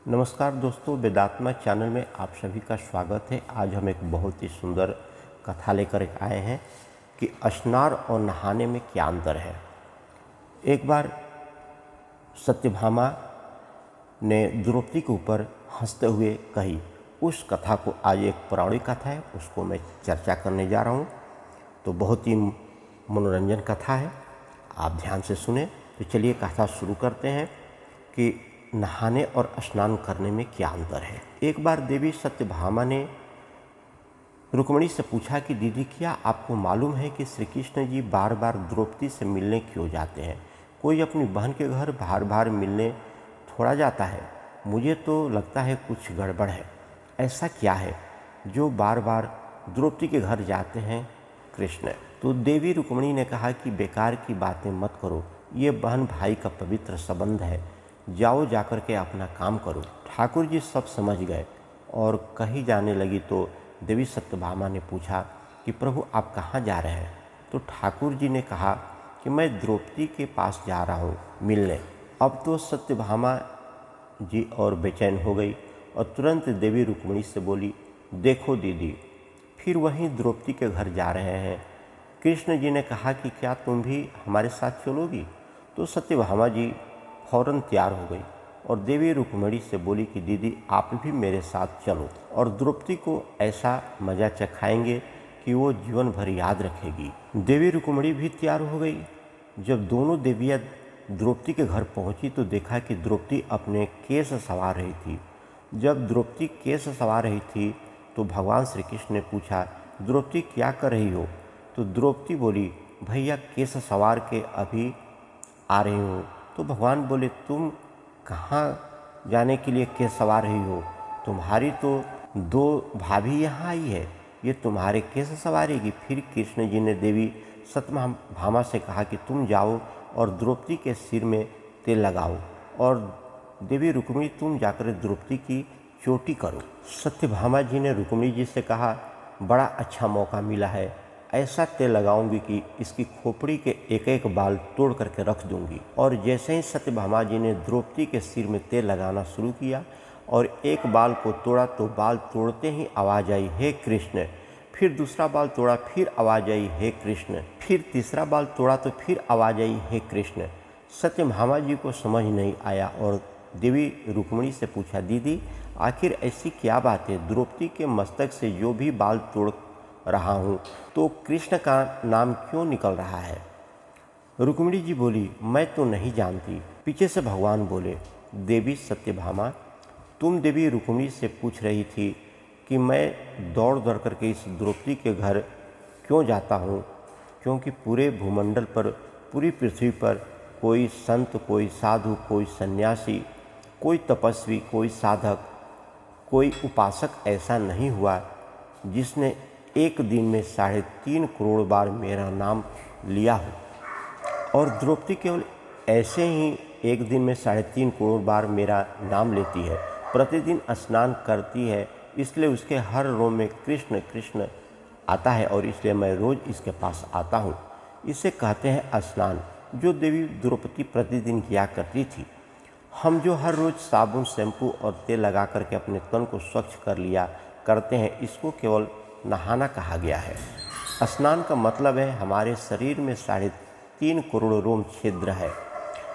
नमस्कार दोस्तों, वेदात्मा चैनल में आप सभी का स्वागत है। आज हम एक बहुत ही सुंदर कथा लेकर आए हैं कि स्नान और नहाने में क्या अंतर है। एक बार सत्यभामा ने द्रौपदी के ऊपर हंसते हुए कही। उस कथा को आज एक पौराणिक कथा है, उसको मैं चर्चा करने जा रहा हूँ। तो बहुत ही मनोरंजन कथा है, आप ध्यान से सुने। तो चलिए कथा शुरू करते हैं कि नहाने और स्नान करने में क्या अंतर है। एक बार देवी सत्यभामा ने रुक्मिणी से पूछा कि दीदी, क्या आपको मालूम है कि श्री कृष्ण जी बार बार द्रौपदी से मिलने क्यों जाते हैं? कोई अपनी बहन के घर बार बार मिलने थोड़ा जाता है। मुझे तो लगता है कुछ गड़बड़ है। ऐसा क्या है जो बार बार द्रौपदी के घर जाते हैं कृष्ण? तो देवी रुक्मिणी ने कहा कि बेकार की बातें मत करो, ये बहन भाई का पवित्र संबंध है। जाओ, जाकर के अपना काम करो। ठाकुर जी सब समझ गए और कही जाने लगी तो देवी सत्यभामा ने पूछा कि प्रभु आप कहाँ जा रहे हैं? तो ठाकुर जी ने कहा कि मैं द्रौपदी के पास जा रहा हूँ मिलने। अब तो सत्यभामा जी और बेचैन हो गई और तुरंत देवी रुक्मिणी से बोली, देखो दीदी, फिर वहीं द्रौपदी के घर जा रहे हैं। कृष्ण जी ने कहा कि क्या तुम भी हमारे साथ चलोगी? तो सत्यभामा जी फौरन तैयार हो गई और देवी रुक्मिणी से बोली कि दीदी आप भी मेरे साथ चलो और द्रौपदी को ऐसा मज़ा चखाएंगे कि वो जीवन भर याद रखेगी। देवी रुक्मिणी भी तैयार हो गई। जब दोनों देवियाँ द्रौपदी के घर पहुंची तो देखा कि द्रौपदी अपने केश संवार रही थी। जब द्रौपदी केश संवार रही थी तो भगवान श्री कृष्ण ने पूछा, द्रौपदी क्या कर रही हो? तो द्रौपदी बोली, भैया केश संवार के अभी आ रही हूँ। तो भगवान बोले, तुम कहाँ जाने के लिए केस सवार रही हो? तुम्हारी तो दो भाभी यहाँ आई है, ये तुम्हारे केस सवारेगी। फिर कृष्ण जी ने देवी सत्यभामा से कहा कि तुम जाओ और द्रौपदी के सिर में तेल लगाओ और देवी रुक्मिणी तुम जाकर द्रौपदी की चोटी करो। सत्यभामा जी ने रुक्मिणी जी से कहा, बड़ा अच्छा मौका मिला है, ऐसा तेल लगाऊंगी कि इसकी खोपड़ी के एक एक बाल तोड़ करके रख दूंगी। और जैसे ही सत्यभामा जी ने द्रौपदी के सिर में तेल लगाना शुरू किया और एक बाल को तोड़ा तो बाल तोड़ते ही आवाज़ आई, हे कृष्ण। फिर दूसरा बाल तोड़ा, फिर आवाज़ आई, हे कृष्ण। फिर तीसरा बाल तोड़ा तो फिर आवाज़ आई, हे कृष्ण। सत्यभामा जी को समझ नहीं आया और देवी रुक्मिणी से पूछा, दीदी आखिर ऐसी क्या बात है? द्रौपदी के मस्तक से जो भी बाल तोड़ रहा हूँ तो कृष्ण का नाम क्यों निकल रहा है? रुक्मिणी जी बोली, मैं तो नहीं जानती। पीछे से भगवान बोले, देवी सत्यभामा, तुम देवी रुक्मिणी से पूछ रही थी कि मैं दौड़ दौड़ करके इस द्रौपदी के घर क्यों जाता हूँ, क्योंकि पूरे भूमंडल पर, पूरी पृथ्वी पर कोई संत, कोई साधु, कोई सन्यासी, कोई तपस्वी, कोई साधक, कोई उपासक ऐसा नहीं हुआ जिसने एक दिन में 3.5 करोड़ बार मेरा नाम लिया हो। और द्रौपदी केवल ऐसे ही एक दिन में 3.5 करोड़ बार मेरा नाम लेती है। प्रतिदिन स्नान करती है, इसलिए उसके हर रोम में कृष्ण कृष्ण आता है और इसलिए मैं रोज़ इसके पास आता हूँ। इसे कहते हैं स्नान, जो देवी द्रौपदी प्रतिदिन किया करती थी। हम जो हर रोज़ साबुन, शैम्पू और तेल लगा करके अपने तन को स्वच्छ कर लिया करते हैं, इसको केवल नहाना कहा गया है। स्नान का मतलब है हमारे शरीर में 3.5 करोड़ रोम छिद्र है।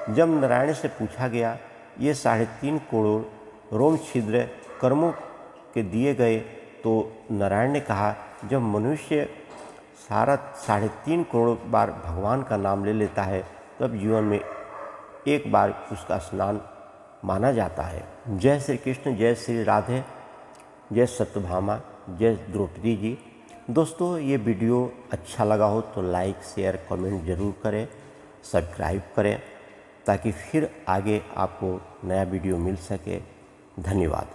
जब नारायण से पूछा गया ये 3.5 करोड़ रोम छिद्र कर्मों के दिए गए तो नारायण ने कहा, जब मनुष्य 3.5 करोड़ बार भगवान का नाम ले लेता है तब जीवन में एक बार उसका स्नान माना जाता है। जय श्री कृष्ण, जय श्री राधे, जय सत्यभामा, जय द्रौपदी जी। दोस्तों ये वीडियो अच्छा लगा हो तो लाइक, शेयर, कमेंट ज़रूर करें, सब्सक्राइब करें ताकि फिर आगे आपको नया वीडियो मिल सके। धन्यवाद।